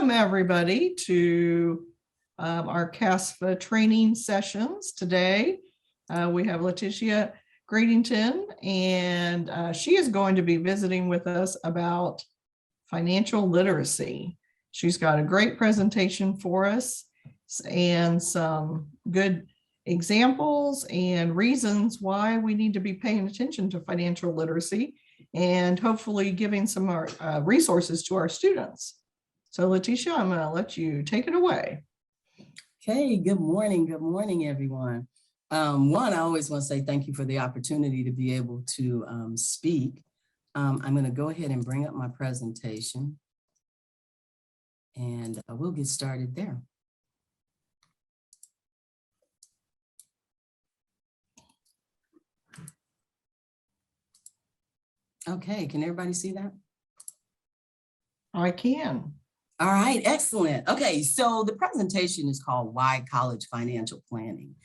Welcome everybody to our CASFA training sessions today. We have Leticia Gradington, and she is going to be visiting with us about financial literacy. She's got a great presentation for us and some good examples and reasons why we need to be paying attention to financial literacy, and hopefully giving some resources to our students. So Leticia, I'm going to let you take it away. Okay, good morning. Good morning, everyone. One, I always want to say thank you for the opportunity to be able to speak. I'm going to go ahead and bring up my presentation, and we'll get started there. Okay, can everybody see that? I can. All right, excellent. Okay, so the presentation is called Why College Financial Planning.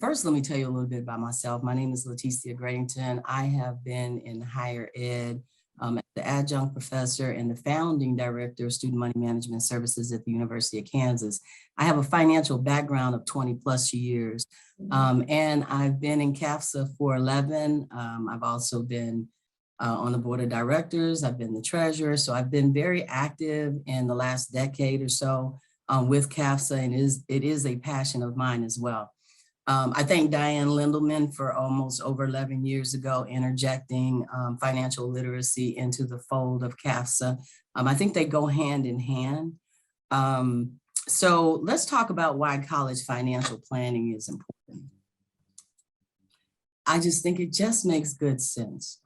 First, let me tell you a little bit about myself. My name is Leticia Gradington. I have been in higher ed as the adjunct professor and the founding director of Student Money Management Services at the University of Kansas. I have a financial background of 20 plus years, and I've been in CAFSA for 11. I've also been on the board of directors. I've been the treasurer. So I've been very active in the last decade or so with CAFSA, and it is a passion of mine as well. I thank Diane Lindelman for almost over 11 years ago interjecting financial literacy into the fold of CAFSA. I think they go hand in hand. So let's talk about why college financial planning is important. I just think it just makes good sense.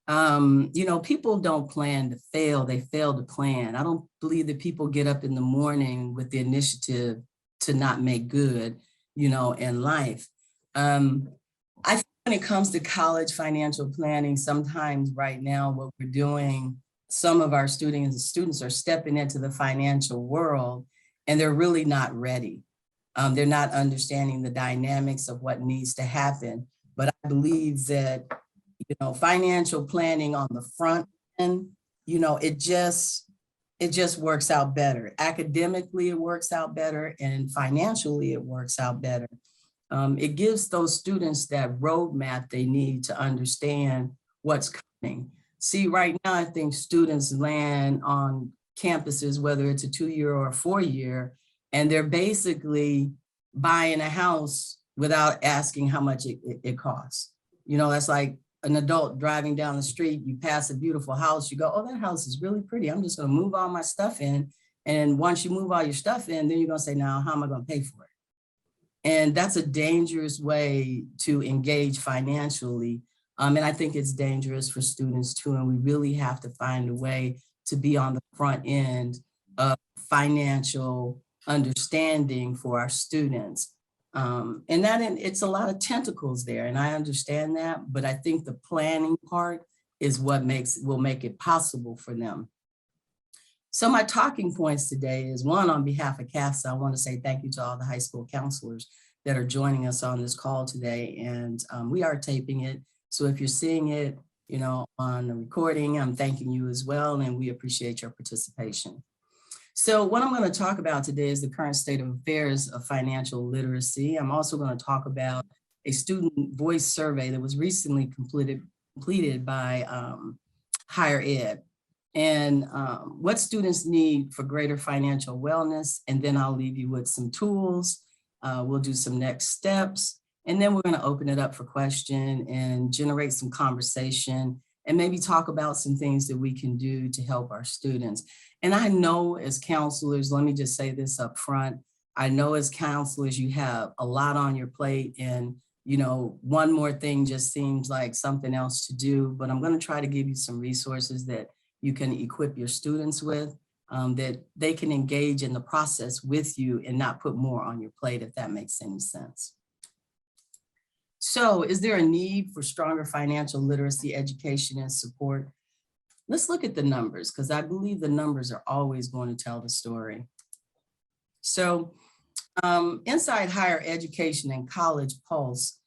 You know, people don't plan to fail, they fail to plan. I don't believe that people get up in the morning with the initiative to not make good, you know, in life. I think when it comes to college financial planning, sometimes right now what we're doing, some of our students are stepping into the financial world and they're really not ready. They're not understanding the dynamics of what needs to happen. But I believe that, you know, financial planning on the front end, you know, it just works out better. Academically, it works out better, and financially, it works out better. It gives those students that roadmap they need to understand what's coming. See, right now, I think students land on campuses, whether it's a 2-year or a 4-year, and they're basically buying a house without asking how much it costs. You know, that's like an adult driving down the street, you pass a beautiful house, you go, oh, that house is really pretty. I'm just gonna move all my stuff in. And once you move all your stuff in, then you're gonna say, now, how am I gonna pay for it? And that's a dangerous way to engage financially. And I think it's dangerous for students too. And we really have to find a way to be on the front end of financial understanding for our students. And it's a lot of tentacles there, and I understand that, but I think the planning part is what will make it possible for them. So my talking points today is, one, on behalf of CAFSA, I want to say thank you to all the high school counselors that are joining us on this call today, and we are taping it. So if you're seeing it, you know, on the recording, I'm thanking you as well, and we appreciate your participation. So what I'm going to talk about today is the current state of affairs of financial literacy. I'm also going to talk about a student voice survey that was recently completed by higher ed, and what students need for greater financial wellness. And then I'll leave you with some tools. We'll do some next steps, and then we're going to open it up for question and generate some conversation, and maybe talk about some things that we can do to help our students. And I know as counselors, let me just say this up front, I know as counselors, you have a lot on your plate, and, you know, one more thing just seems like something else to do, but I'm going to try to give you some resources that you can equip your students with, that they can engage in the process with you and not put more on your plate, if that makes any sense. So is there a need for stronger financial literacy education and support? Let's look at the numbers, because I believe the numbers are always going to tell the story. So Inside Higher Education and College Pulse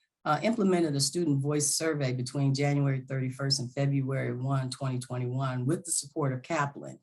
implemented a student voice survey between January 31st and February 1, 2021 with the support of Kaplan.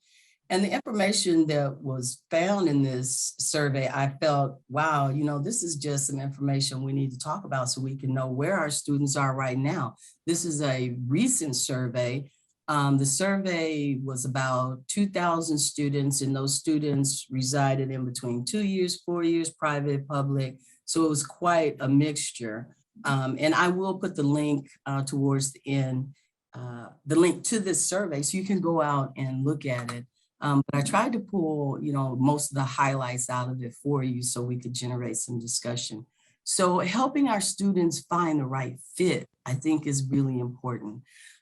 And the information that was found in this survey, I felt, wow, this is just some information we need to talk about so we can know where our students are right now. This is a recent survey. The survey was about 2,000 students, and those students resided in between 2 years, 4 years, private, public. So it was quite a mixture. And I will put the link towards the end, the link to this survey, so you can go out and look at it. But I tried to pull, most of the highlights out of it for you so we could generate some discussion. So helping our students find the right fit, I think, is really important.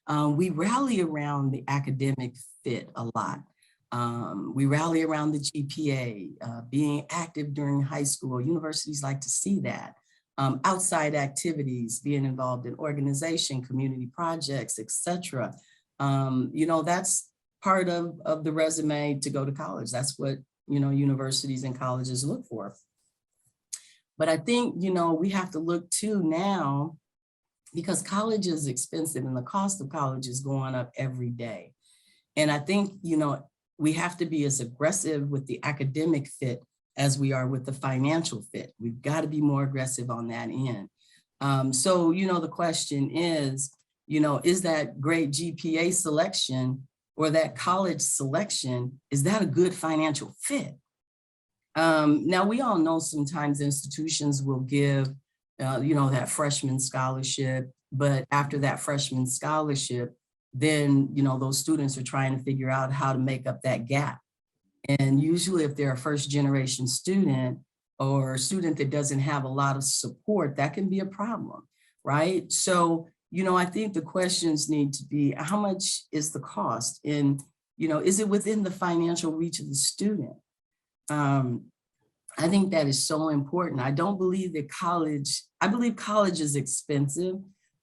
We rally around the academic fit a lot. We rally around the GPA, being active during high school. Universities like to see that. Outside activities, being involved in organization, community projects, etc. That's part of the resume to go to college. That's what, universities and colleges look for. But I think, we have to look too now, because college is expensive and the cost of college is going up every day. And I think, we have to be as aggressive with the academic fit as we are with the financial fit. We've got to be more aggressive on that end. So, the question is that great GPA selection or that college selection, is that a good financial fit? Now, we all know sometimes institutions will give, that freshman scholarship, but after that freshman scholarship, then, those students are trying to figure out how to make up that gap. And usually if they're a first generation student or a student that doesn't have a lot of support, that can be a problem, right? So, I think the questions need to be, how much is the cost? And, is it within the financial reach of the student? I think that is so important. I don't believe that I believe college is expensive,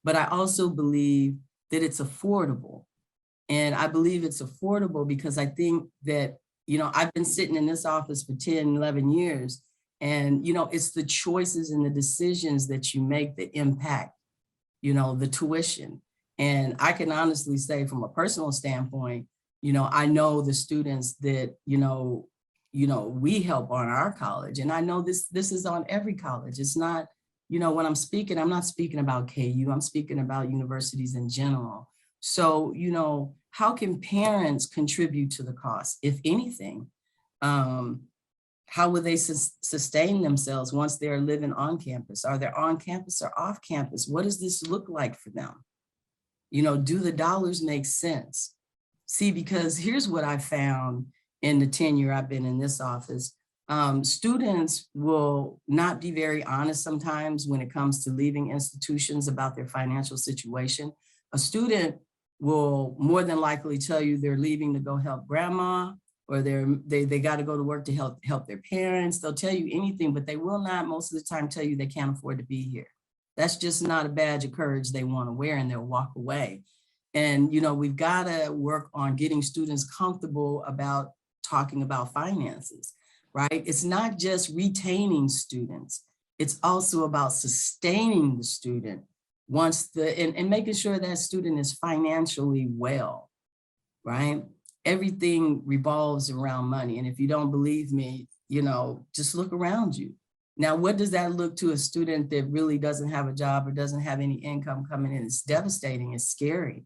but I also believe that it's affordable. And I believe it's affordable because I think that, I've been sitting in this office for 10, 11 years, and, it's the choices and the decisions that you make that impact, the tuition. And I can honestly say from a personal standpoint, I know the students that, we help on our college. And I know this is on every college. It's not, when I'm speaking, I'm not speaking about KU, I'm speaking about universities in general. So, how can parents contribute to the cost, if anything? How will they sustain themselves once they're living on campus? Are they on campus or off campus? What does this look like for them? Do the dollars make sense? See, because here's what I found in the tenure I've been in this office. Students will not be very honest sometimes when it comes to leaving institutions about their financial situation. A student will more than likely tell you they're leaving to go help grandma, or they got to go to work to help their parents. They'll tell you anything, but they will not most of the time tell you they can't afford to be here. That's just not a badge of courage they want to wear, and they'll walk away. And, we've got to work on getting students comfortable about talking about finances, right? It's not just retaining students. It's also about sustaining the student once and making sure that student is financially well, right? Everything revolves around money. And if you don't believe me, just look around you. Now, what does that look to a student that really doesn't have a job or doesn't have any income coming in? It's devastating, it's scary,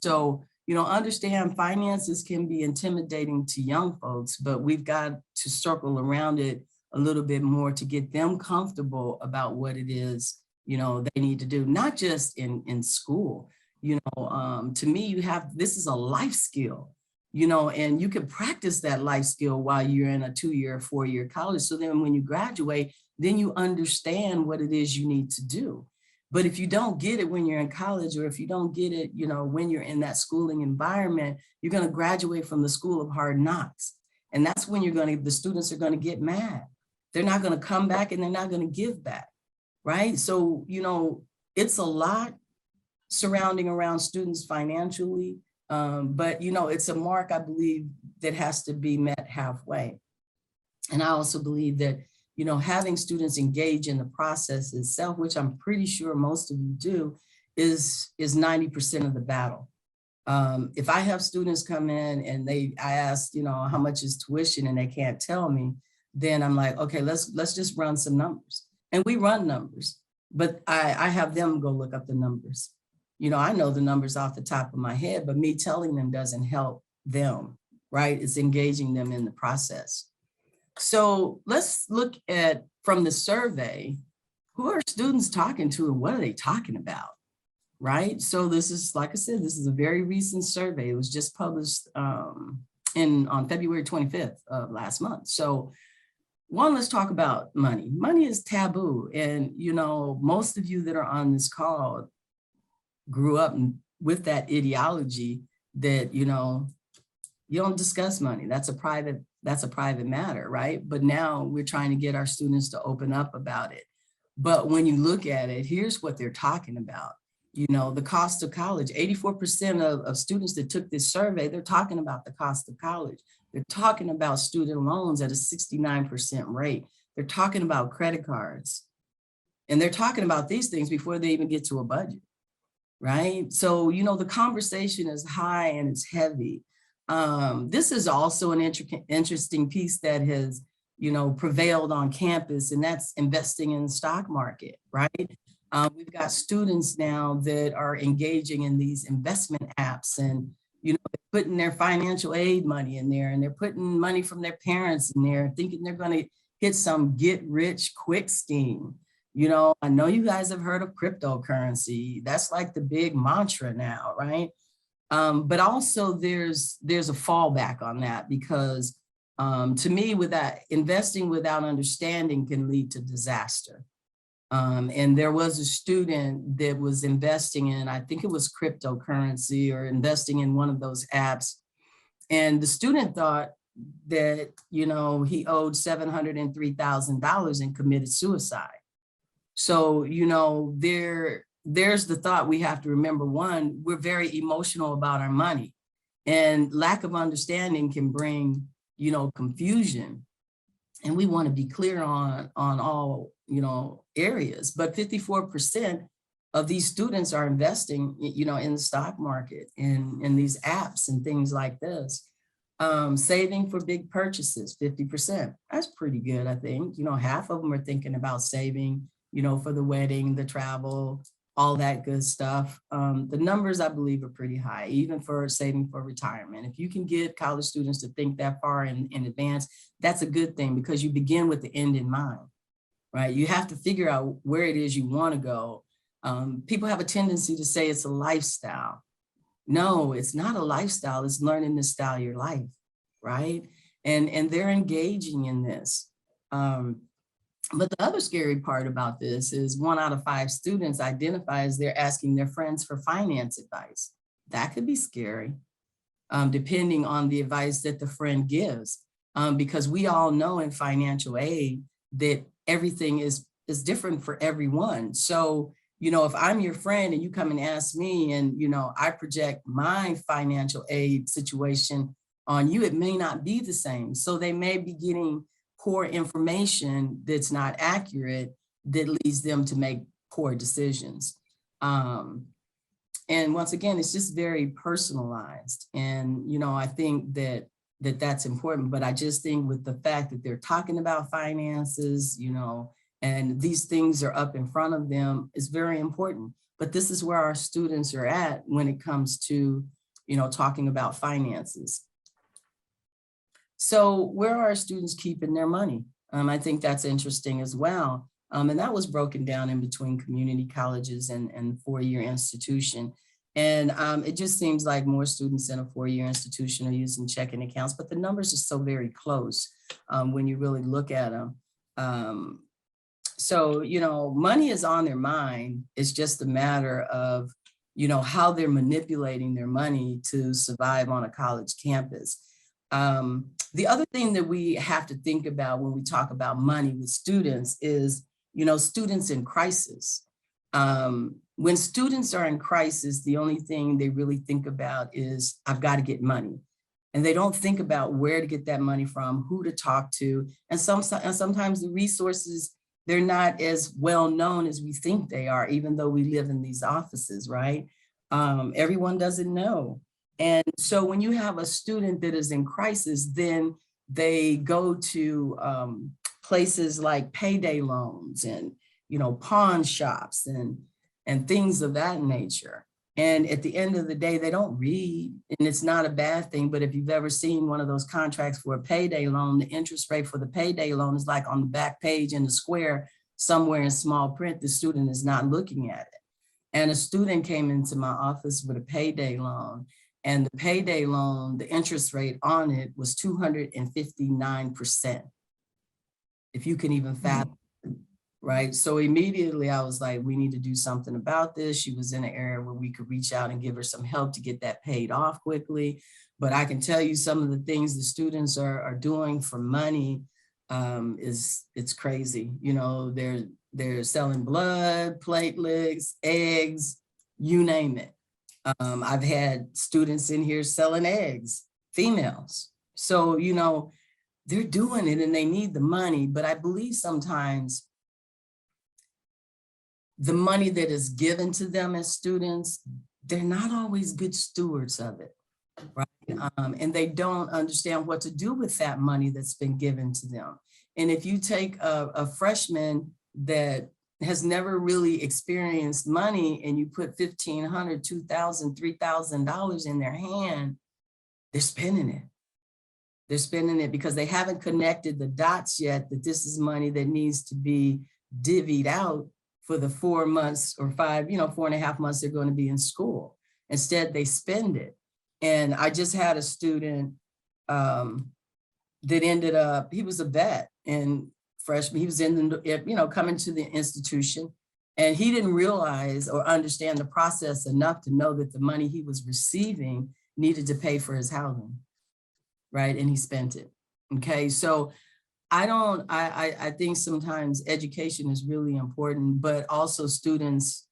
so, understand finances can be intimidating to young folks, but we've got to circle around it a little bit more to get them comfortable about what it is, they need to do, not just in school. To me, this is a life skill, and you can practice that life skill while you're in a 2-year, 4-year college. So then when you graduate, then you understand what it is you need to do. But if you don't get it when you're in college, or if you don't get it, when you're in that schooling environment, you're going to graduate from the school of hard knocks. And that's when the students are going to get mad. They're not going to come back, and they're not going to give back, right? So, it's a lot surrounding around students financially, but, it's a mark, I believe, that has to be met halfway. And I also believe that, having students engage in the process itself, which I'm pretty sure most of you do, is 90% of the battle. If I have students come in and I ask, you know, how much is tuition and they can't tell me, then I'm like, okay, let's just run some numbers. And we run numbers, but I have them go look up the numbers. You know, I know the numbers off the top of my head, but me telling them doesn't help them, right? It's engaging them in the process. So let's look at, from the survey, who are students talking to and what are they talking about, right? So this is, like I said, this is a very recent survey. It was just published on February 25th of last month. So one, let's talk about money. Money is taboo. And, you know, most of you that are on this call grew up with that ideology that, you know, you don't discuss money. That's a private matter, right? But now we're trying to get our students to open up about it. But when you look at it, here's what they're talking about. You know, the cost of college, 84% of students that took this survey, they're talking about the cost of college. They're talking about student loans at a 69% rate. They're talking about credit cards. And they're talking about these things before they even get to a budget, right? So, you know, the conversation is high and it's heavy. This is also an interesting piece that has, you know, prevailed on campus, and that's investing in the stock market, right? We've got students now that are engaging in these investment apps, and, you know, they're putting their financial aid money in there, and they're putting money from their parents in there, thinking they're going to hit some get rich quick scheme. You know, I know you guys have heard of cryptocurrency. That's like the big mantra now, right? But also there's a fallback on that, because to me, with that, investing without understanding can lead to disaster. And there was a student that was investing in, I think it was cryptocurrency or investing in one of those apps. And the student thought that, you know, he owed $703,000 and committed suicide. So, you know, there's the thought we have to remember. One, we're very emotional about our money, and lack of understanding can bring, you know, confusion. And we want to be clear on all, you know, areas. But 54% of these students are investing, you know, in the stock market, in these apps and things like this. Saving for big purchases, 50%. That's pretty good, I think. You know, half of them are thinking about saving, you know, for the wedding, the travel, all that good stuff. The numbers, I believe, are pretty high, even for saving for retirement. If you can get college students to think that far in advance, that's a good thing, because you begin with the end in mind, right? You have to figure out where it is you want to go. People have a tendency to say it's a lifestyle. No, it's not a lifestyle. It's learning to style your life, right? And they're engaging in this. But the other scary part about this is 1 out of 5 students identifies they're asking their friends for finance advice. That could be scary, depending on the advice that the friend gives. Because we all know in financial aid that everything is different for everyone. So, you know, if I'm your friend and you come and ask me, and, you know, I project my financial aid situation on you, it may not be the same. So they may be getting poor information that's not accurate, that leads them to make poor decisions. And once again, it's just very personalized. And, you know, I think that's important, but I just think with the fact that they're talking about finances, you know, and these things are up in front of them is very important. But this is where our students are at when it comes to, you know, talking about finances. So where are our students keeping their money? I think that's interesting as well. And that was broken down in between community colleges and four-year institution. And it just seems like more students in a four-year institution are using checking accounts, but the numbers are so very close when you really look at them. So, you know, money is on their mind. It's just a matter of, you know, how they're manipulating their money to survive on a college campus. The other thing that we have to think about when we talk about money with students is, you know, students in crisis. When students are in crisis, the only thing they really think about is, I've got to get money. And they don't think about where to get that money from, who to talk to. And sometimes the resources, they're not as well known as we think they are, even though we live in these offices, right? Everyone doesn't know And so when you have a student that is in crisis, then they go to places like payday loans and, pawn shops and things of that nature. And at the end of the day, they don't read, and it's not a bad thing. But if you've ever seen one of those contracts for a payday loan, the interest rate for the payday loan is like on the back page in the square somewhere in small print. The student is not looking at it. And a student came into my office with a payday loan, and the payday loan, the interest rate on it was 259%. If you can even fathom, right? So immediately I was like, we need to do something about this. She was in an area where we could reach out and give her some help to get that paid off quickly. But I can tell you some of the things the students are doing for money it's crazy. They're selling blood, platelets, eggs, you name it. I've had students in here selling eggs, females. So, they're doing it and they need the money, but I believe sometimes the money that is given to them as students, they're not always good stewards of it, right? And they don't understand what to do with that money that's been given to them. And if you take a freshman that has never really experienced money and you put $1,500, $2,000, $3,000 in their hand, they're spending it. They're spending it because they haven't connected the dots yet that this is money that needs to be divvied out for the 4 months or 4.5 months they're going to be in school. Instead, they spend it. And I just had a student that ended up, he was a vet and freshman, he was in the, coming to the institution, and he didn't realize or understand the process enough to know that the money he was receiving needed to pay for his housing, right? And he spent it. Okay, so I think sometimes education is really important, but also students,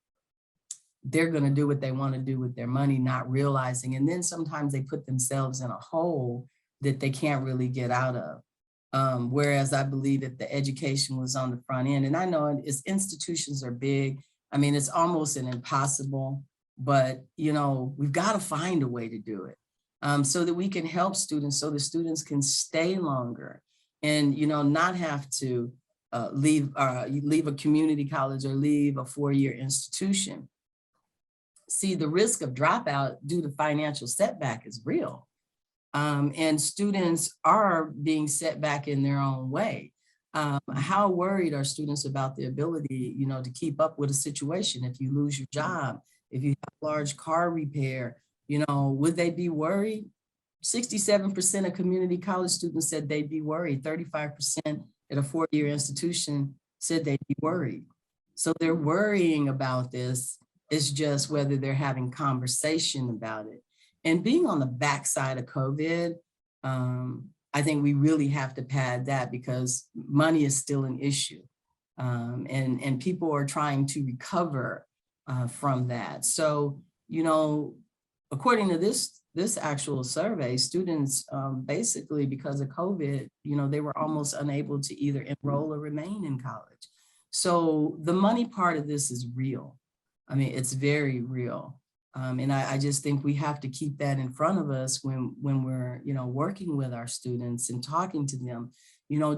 they're going to do what they want to do with their money, not realizing. And then sometimes they put themselves in a hole that they can't really get out of. Whereas I believe that the education was on the front end. And I know institutions are big. I mean, it's almost an impossible, but we've got to find a way to do it so that we can help students, so the students can stay longer and, not have to leave a community college or leave a 4-year institution. See, the risk of dropout due to financial setback is real. And students are being set back in their own way. How worried are students about the ability, to keep up with a situation? If you lose your job, if you have large car repair, would they be worried? 67% of community college students said they'd be worried. 35% at a 4-year institution said they'd be worried. So they're worrying about this. It's just whether they're having conversation about it. And being on the backside of COVID, I think we really have to pad that because money is still an issue. And people are trying to recover from that. So, according to this actual survey, students basically because of COVID, they were almost unable to either enroll or remain in college. So the money part of this is real. I mean, it's very real. And I just think we have to keep that in front of us when we're, working with our students and talking to them.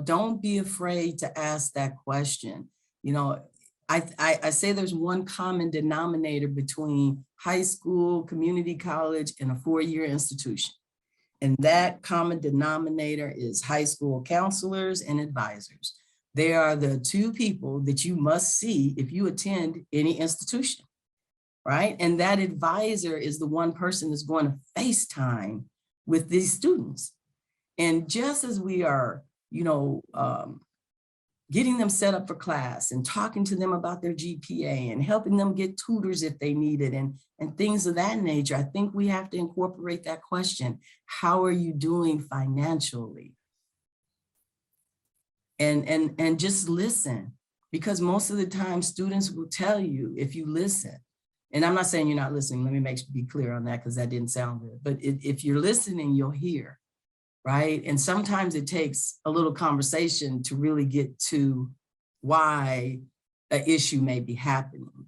Don't be afraid to ask that question. I say there's one common denominator between high school, community college, and a 4-year institution. And that common denominator is high school counselors and advisors. They are the two people that you must see if you attend any institution, right? And that advisor is the one person that's going to FaceTime with these students. And just as we are, getting them set up for class and talking to them about their GPA and helping them get tutors if they need it and things of that nature, I think we have to incorporate that question. How are you doing financially? And just listen, because most of the time students will tell you if you listen. And I'm not saying you're not listening. Let me be clear on that because that didn't sound good. But if you're listening, you'll hear. Right. And sometimes it takes a little conversation to really get to why an issue may be happening.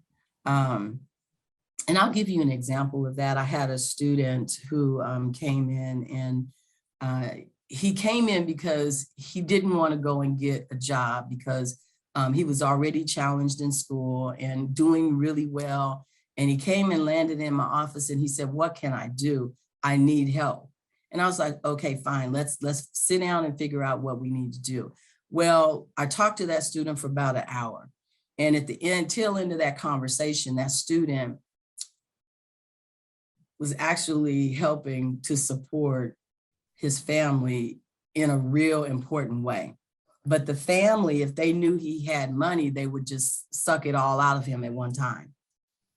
And I'll give you an example of that. I had a student who came in, and he came in because he didn't want to go and get a job because he was already challenged in school and doing really well. And he came and landed in my office and he said, "What can I do? I need help." And I was like, "Okay, fine. Let's sit down and figure out what we need to do." Well, I talked to that student for about an hour. And at the tail end of that conversation, that student was actually helping to support his family in a real important way. But the family, if they knew he had money, they would just suck it all out of him at one time.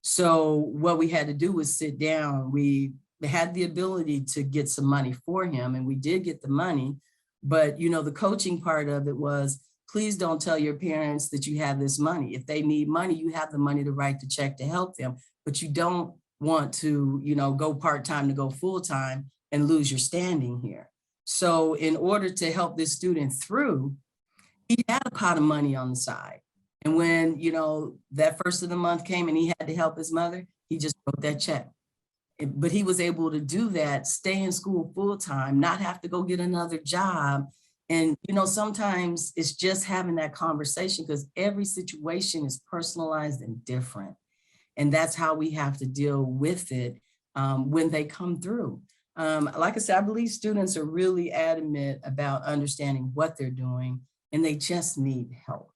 So what we had to do was sit down. We had the ability to get some money for him, and we did get the money. But the coaching part of it was, please don't tell your parents that you have this money. If they need money, you have the money to write the check to help them, but you don't want to, go part-time to go full-time and lose your standing here. So in order to help this student through, he had a pot of money on the side. And when, that first of the month came and he had to help his mother, he just wrote that check. But he was able to do that, stay in school full-time, not have to go get another job. And, sometimes it's just having that conversation, because every situation is personalized and different. And that's how we have to deal with it when they come through. Like I said, I believe students are really adamant about understanding what they're doing, and they just need help.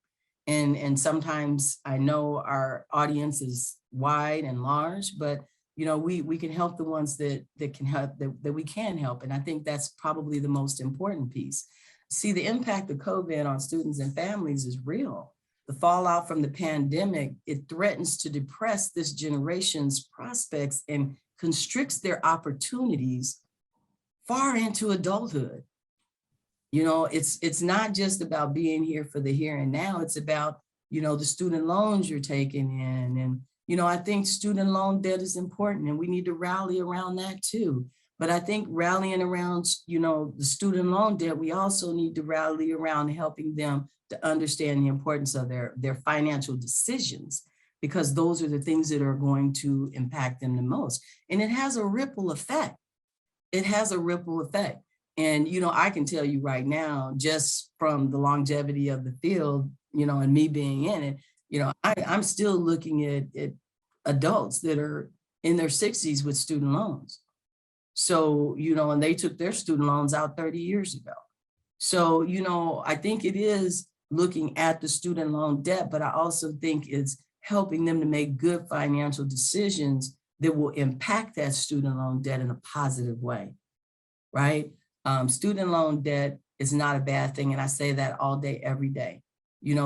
And sometimes I know our audience is wide and large, but we can help the ones that can help, that we can help. And I think that's probably the most important piece. See, the impact of COVID on students and families is real. The fallout from the pandemic, it threatens to depress this generation's prospects and constricts their opportunities far into adulthood. It's not just about being here for the here and now. It's about, the student loans you're taking in. And, I think student loan debt is important, and we need to rally around that too. But I think rallying around, the student loan debt, we also need to rally around helping them to understand the importance of their financial decisions, because those are the things that are going to impact them the most. And it has a ripple effect. It has a ripple effect. And, I can tell you right now, just from the longevity of the field, and me being in it, I'm still looking at adults that are in their 60s with student loans. So, and they took their student loans out 30 years ago. So, I think it is looking at the student loan debt, but I also think it's helping them to make good financial decisions that will impact that student loan debt in a positive way, right? Student loan debt is not a bad thing. And I say that all day, every day.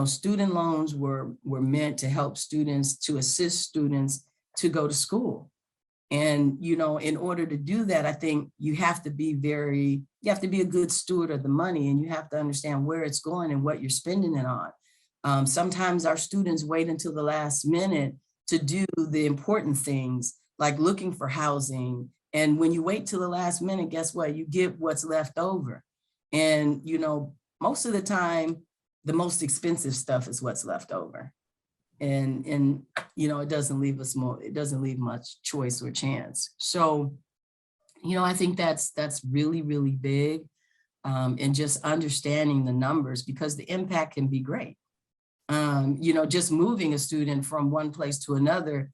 Student loans were meant to help students, to assist students to go to school. And, in order to do that, I think you have to be a good steward of the money, and you have to understand where it's going and what you're spending it on. Sometimes our students wait until the last minute to do the important things, like looking for housing. And when you wait till the last minute, guess what? You get what's left over. And, most of the time, the most expensive stuff is what's left over. And it doesn't leave much choice or chance. So, I think that's really, really big. And just understanding the numbers, because the impact can be great. Just moving a student from one place to another,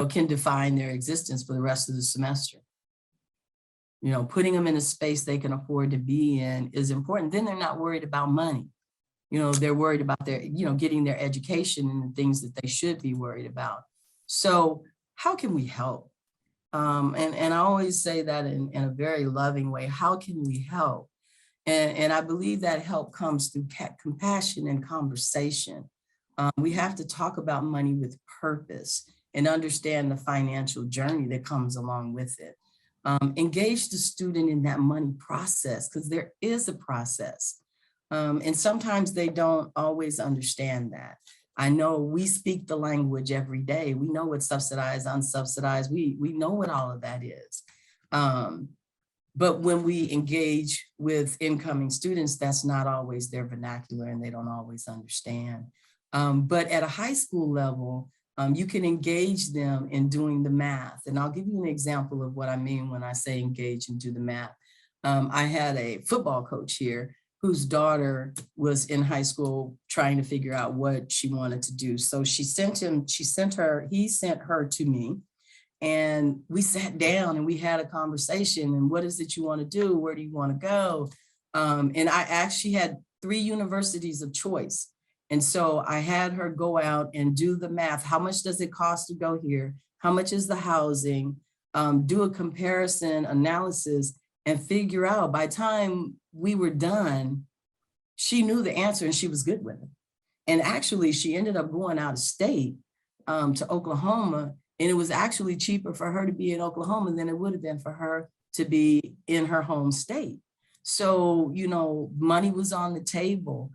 can define their existence for the rest of the semester. Putting them in a space they can afford to be in is important. Then they're not worried about money. They're worried about their, getting their education and the things that they should be worried about. So how can we help? And I always say that in a very loving way. How can we help? And I believe that help comes through compassion and conversation. We have to talk about money with purpose and understand the financial journey that comes along with it. Engage the student in that money process, because there is a process. And sometimes they don't always understand that. I know we speak the language every day. We know what subsidized, unsubsidized, we know what all of that is. But when we engage with incoming students, that's not always their vernacular, and they don't always understand. But at a high school level, You can engage them in doing the math. And I'll give you an example of what I mean when I say engage and do the math. I had a football coach here whose daughter was in high school trying to figure out what she wanted to do. So he sent her to me, and we sat down and we had a conversation. And what is it you want to do? Where do you want to go? And I actually had 3 universities of choice. And so I had her go out and do the math. How much does it cost to go here? How much is the housing? Do a comparison analysis and figure out. By the time we were done, she knew the answer and she was good with it. And actually, she ended up going out of state to Oklahoma. And it was actually cheaper for her to be in Oklahoma than it would have been for her to be in her home state. So, you know, money was on the table.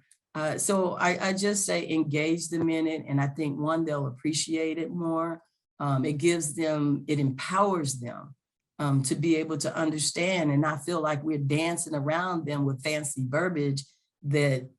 So I just say engage them in it. And I think, one, they'll appreciate it more. It gives them, it empowers them to be able to understand and not feel like we're dancing around them with fancy verbiage that,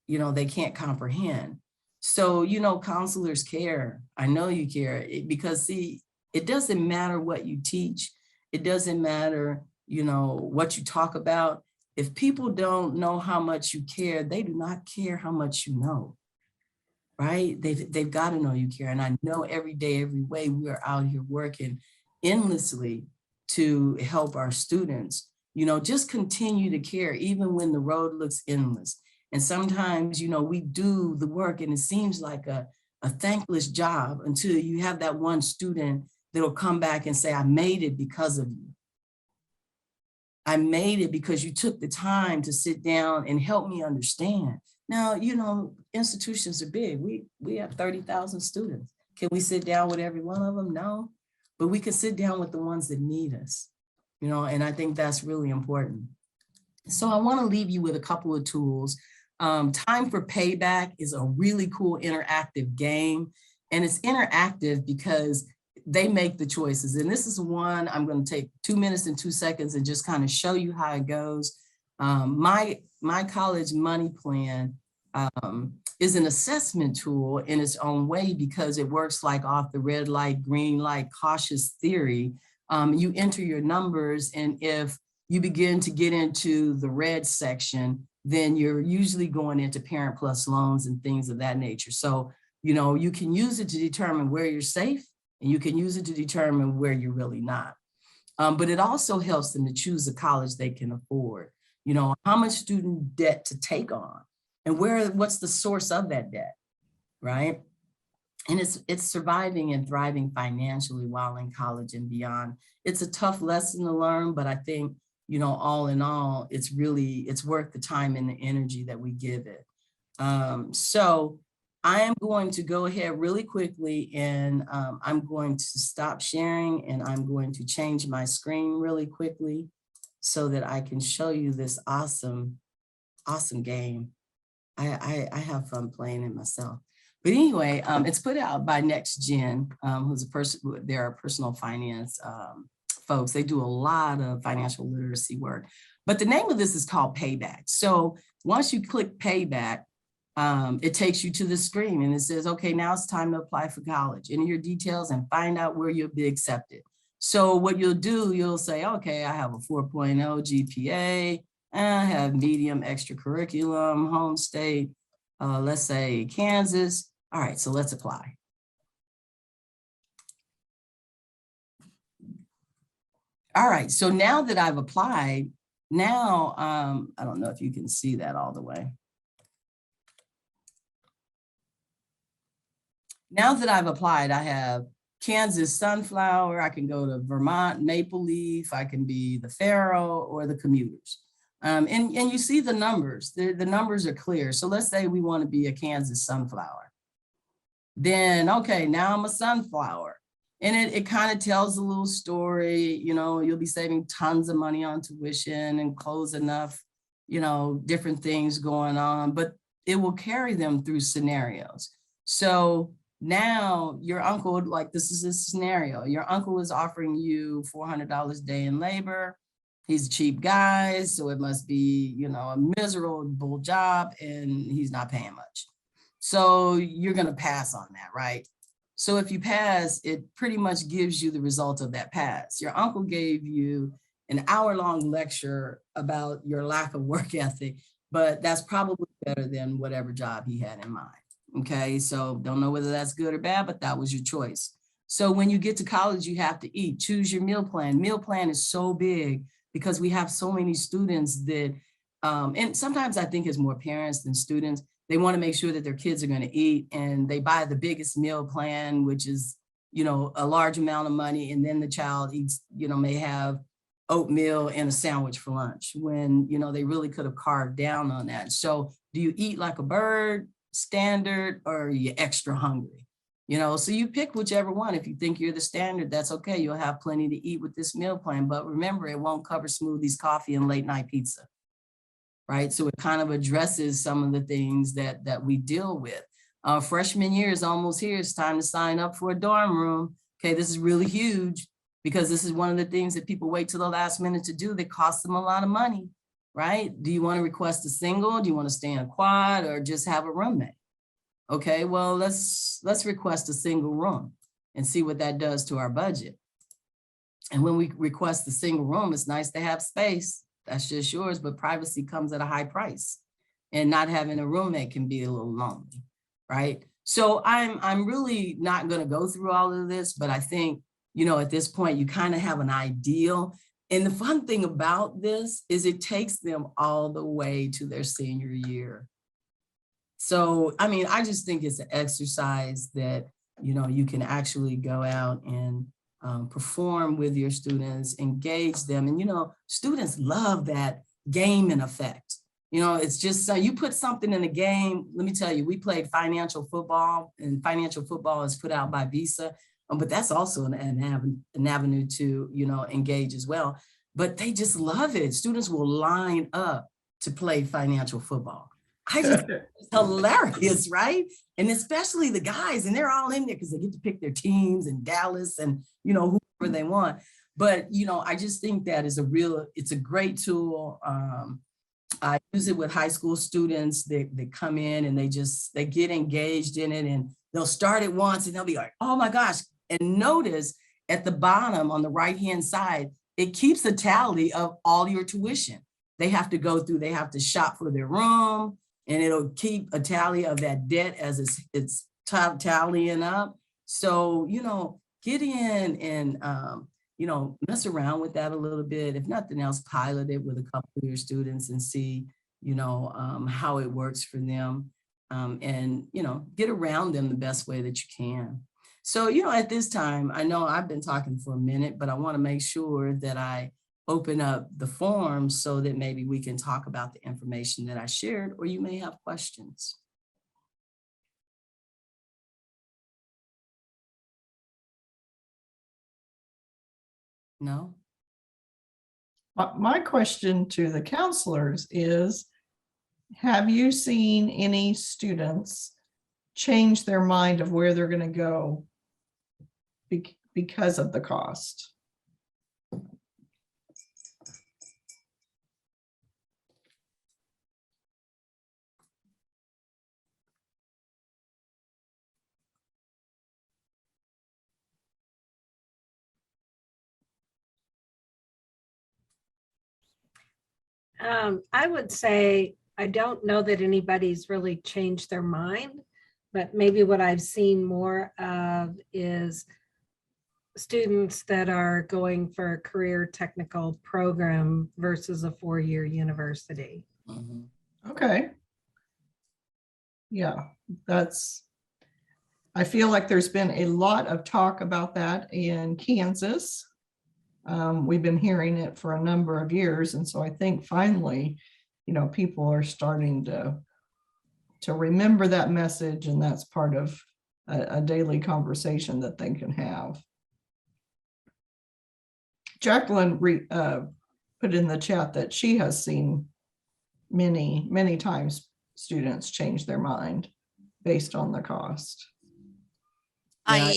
you know, they can't comprehend. So, you know, counselors care. I know you care, because see, it doesn't matter what you teach. It doesn't matter, you know, what you talk about. If people don't know how much you care, they do not care how much you know, right? They've got to know you care. And I know every day, every way, we are out here working endlessly to help our students, you know, just continue to care, even when the road looks endless. And sometimes, you know, we do the work and it seems like a thankless job until you have that one student that'll come back and say, I made it because of you. I made it because you took the time to sit down and help me understand. Now, you know, institutions are big. We have 30,000 students. Can we sit down with every one of them? No, but we can sit down with the ones that need us, you know, and I think that's really important. So I want to leave you with a couple of tools. Time for Payback is a really cool interactive game, and it's interactive because they make the choices. And this is one I'm going to take 2 minutes and 2 seconds and just kind of show you how it goes. My college money plan is an assessment tool in its own way because it works like off the red light, green light, cautious theory. You enter your numbers, and if you begin to get into the red section, then you're usually going into Parent Plus loans and things of that nature. So, you know, you can use it to determine where you're safe, and you can use it to determine where you're really not. But it also helps them to choose a college they can afford. You know, how much student debt to take on, and what's the source of that debt, right? And it's surviving and thriving financially while in college and beyond. It's a tough lesson to learn, but I think, you know, all in all, it's worth the time and the energy that we give it. So I am going to go ahead really quickly, and I'm going to stop sharing, and I'm going to change my screen really quickly so that I can show you this awesome game. I have fun playing it myself. But anyway, it's put out by NextGen, who's a person, they're a personal finance folks. They do a lot of financial literacy work. But the name of this is called Payback. So once you click Payback, it takes you to the screen and it says, okay, now it's time to apply for college. Enter your details and find out where you'll be accepted. So what you'll do, you'll say, okay, I have a 4.0 GPA, I have medium extracurriculum, home state, let's say Kansas. All right, so let's apply. All right, so now that I've applied, now, I don't know if you can see that all the way. Now that I've applied, I have Kansas Sunflower, I can go to Vermont Maple Leaf, I can be the Faro or the Commuters. And you see the numbers, the numbers are clear. So let's say we want to be a Kansas Sunflower. Then, okay, now I'm a Sunflower. And it kind of tells a little story, you know, you'll be saving tons of money on tuition and close enough, you know, different things going on, but it will carry them through scenarios. So now your uncle, like this is a scenario, your uncle is offering you $400 a day in labor. He's a cheap guy, so it must be, you know, a miserable job and he's not paying much. So you're going to pass on that, right? So if you pass, it pretty much gives you the result of that pass. Your uncle gave you an hour-long lecture about your lack of work ethic, but that's probably better than whatever job he had in mind. Okay, so don't know whether that's good or bad, but that was your choice. So when you get to college, you have to eat. Choose your meal plan. Meal plan is so big because we have so many students that, and sometimes I think it's more parents than students. They want to make sure that their kids are going to eat, and they buy the biggest meal plan, which is, you know, a large amount of money. And then the child eats, you know, may have oatmeal and a sandwich for lunch when, you know, they really could have carved down on that. So do you eat like a bird, standard, or are you extra hungry? You know, so you pick whichever one. If you think you're the standard, that's okay. You'll have plenty to eat with this meal plan. But remember, it won't cover smoothies, coffee, and late night pizza. Right? So it kind of addresses some of the things that we deal with. Freshman year is almost here. It's time to sign up for a dorm room. Okay, this is really huge because this is one of the things that people wait till the last minute to do that costs them a lot of money, right? Do you want to request a single? Do you want to stay in a quad or just have a roommate? Okay, well, let's request a single room and see what that does to our budget. And when we request a single room, it's nice to have space. That's just yours, but privacy comes at a high price. And not having a roommate can be a little lonely, right? So I'm really not going to go through all of this, but I think, you know, at this point, you kind of have an ideal. And the fun thing about this is it takes them all the way to their senior year. So, I mean, I just think it's an exercise that, you know, you can actually go out and perform with your students, engage them. And, you know, students love that gaming effect. You know, it's just so you put something in a game. Let me tell you, we played financial football, and financial football is put out by Visa. But that's also an avenue to, you know, engage as well. But they just love it. Students will line up to play financial football. It's hilarious, right? And especially the guys, and they're all in there because they get to pick their teams in Dallas and, you know, whoever they want. But, you know, I just think that is it's a great tool. I use it with high school students. They come in and they get engaged in it, and they'll start it once and they'll be like, oh my gosh. And notice at the bottom on the right-hand side, it keeps a tally of all your tuition. They have to go through, they have to shop for their room, and it'll keep a tally of that debt as it's tallying up. So, you know, get in and, you know, mess around with that a little bit. If nothing else, pilot it with a couple of your students and see, you know, how it works for them, and, you know, get around them the best way that you can. So, you know, at this time, I know I've been talking for a minute, but I want to make sure that I open up the forum so that maybe we can talk about the information that I shared, or you may have questions. No? My question to the counselors is, have you seen any students change their mind of where they're going to go because of the cost? I would say, I don't know that anybody's really changed their mind, but maybe what I've seen more of is students that are going for a career technical program versus a four-year university. Mm-hmm. Okay. Yeah, I feel like there's been a lot of talk about that in Kansas. We've been hearing it for a number of years. And so I think finally, you know, people are starting to remember that message, and that's part of a daily conversation that they can have. Jacqueline put in the chat that she has seen many times students change their mind based on the cost. Yeah.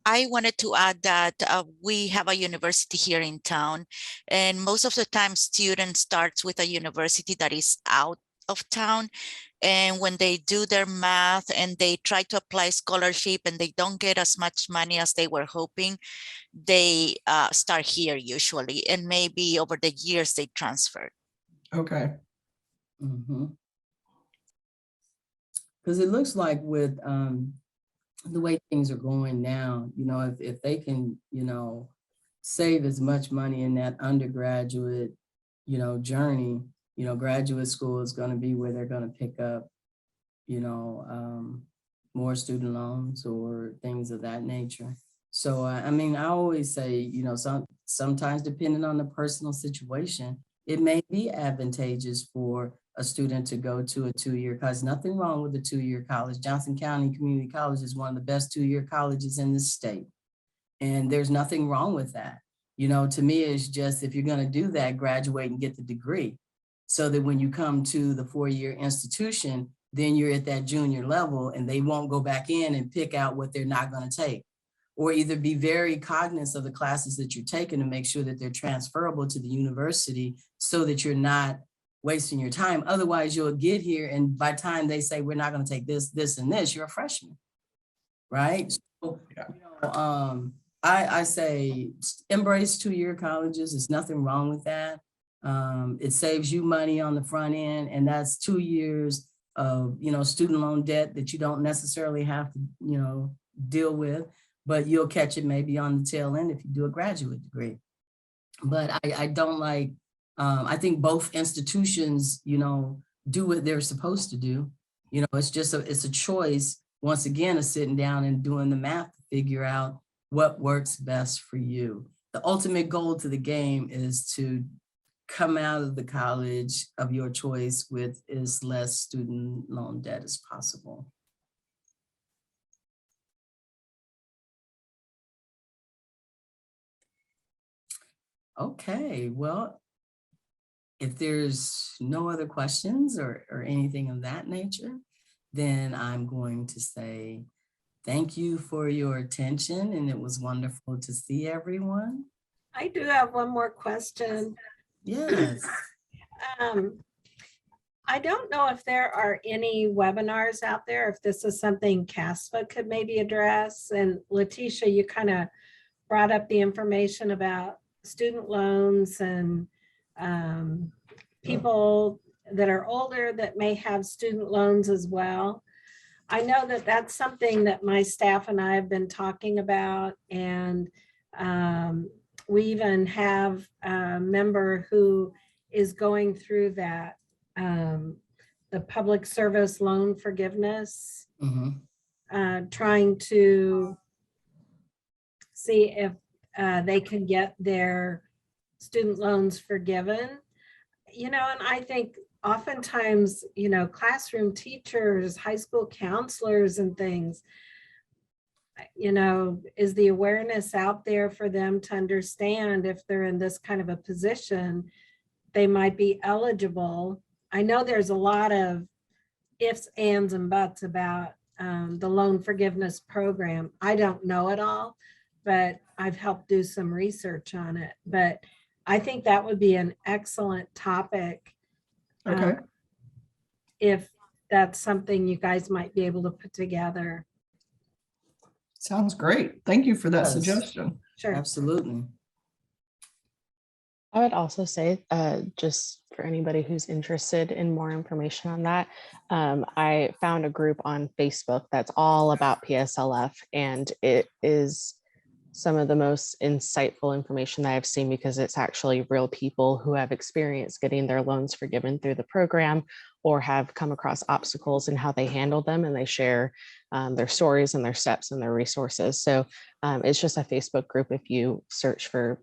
I wanted to add that we have a university here in town, and most of the time students starts with a university that is out of town. And when they do their math and they try to apply scholarship and they don't get as much money as they were hoping, they start here usually. And maybe over the years they transfer. Okay. Because it looks like with the way things are going now, you know, if they can, you know, save as much money in that undergraduate, you know, journey, you know, graduate school is going to be where they're going to pick up, you know, more student loans or things of that nature. So, I mean, I always say, you know, sometimes depending on the personal situation, it may be advantageous for a student to go to a 2-year college. Nothing wrong with a 2-year college. Johnson County Community College is one of the best 2-year colleges in the state. And there's nothing wrong with that. You know, to me, it's just, if you're going to do that, graduate and get the degree, so that when you come to the 4-year institution, then you're at that junior level and they won't go back in and pick out what they're not going to take. Or either be very cognizant of the classes that you're taking to make sure that they're transferable to the university so that you're not wasting your time. Otherwise, you'll get here and by the time they say, we're not going to take this, this, and this, you're a freshman, right? So, Yeah. you know, I say embrace 2-year colleges. There's nothing wrong with that. It saves you money on the front end, and that's 2 years of, you know, student loan debt that you don't necessarily have to, you know, deal with, but you'll catch it maybe on the tail end if you do a graduate degree. But I don't like, I think both institutions, you know, do what they're supposed to do. You know, it's just it's a choice, once again, of sitting down and doing the math to figure out what works best for you. The ultimate goal to the game is to come out of the college of your choice with as less student loan debt as possible. Okay, well, if there's no other questions or anything of that nature, then I'm going to say thank you for your attention, and it was wonderful to see everyone. I do have one more question. Yes. I don't know if there are any webinars out there, if this is something CASFA could maybe address. And Letitia, you kind of brought up the information about student loans and people that are older that may have student loans as well. I know that that's something that my staff and I have been talking about, and we even have a member who is going through that, the public service loan forgiveness, trying to see if they can get their student loans forgiven. You know, and I think oftentimes, you know, classroom teachers, high school counselors and things, you know, is the awareness out there for them to understand if they're in this kind of a position, they might be eligible. I know there's a lot of ifs, ands, and buts about the loan forgiveness program. I don't know it all, but I've helped do some research on it. But I think that would be an excellent topic. Okay. If that's something you guys might be able to put together. Sounds great. Thank you for that Yes. suggestion. Sure. Absolutely. I would also say, just for anybody who's interested in more information on that, I found a group on Facebook that's all about PSLF, and it is some of the most insightful information that I've seen, because it's actually real people who have experienced getting their loans forgiven through the program or have come across obstacles and how they handle them, and they share their stories and their steps and their resources. So it's just a Facebook group. If you search for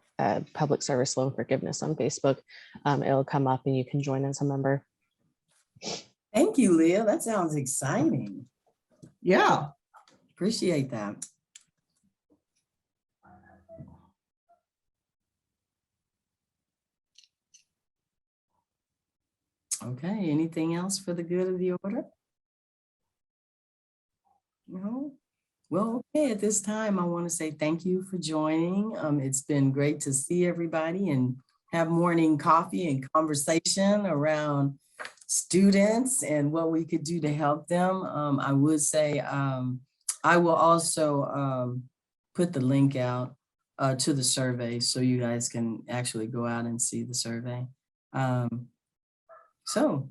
public service loan forgiveness on Facebook, it'll come up and you can join as a member. Thank you, Leah. That sounds exciting. Yeah. Appreciate that. Okay, anything else for the good of the order? No? Well, okay, at this time, I want to say thank you for joining. It's been great to see everybody and have morning coffee and conversation around students and what we could do to help them. I would say I will also put the link out to the survey so you guys can actually go out and see the survey. So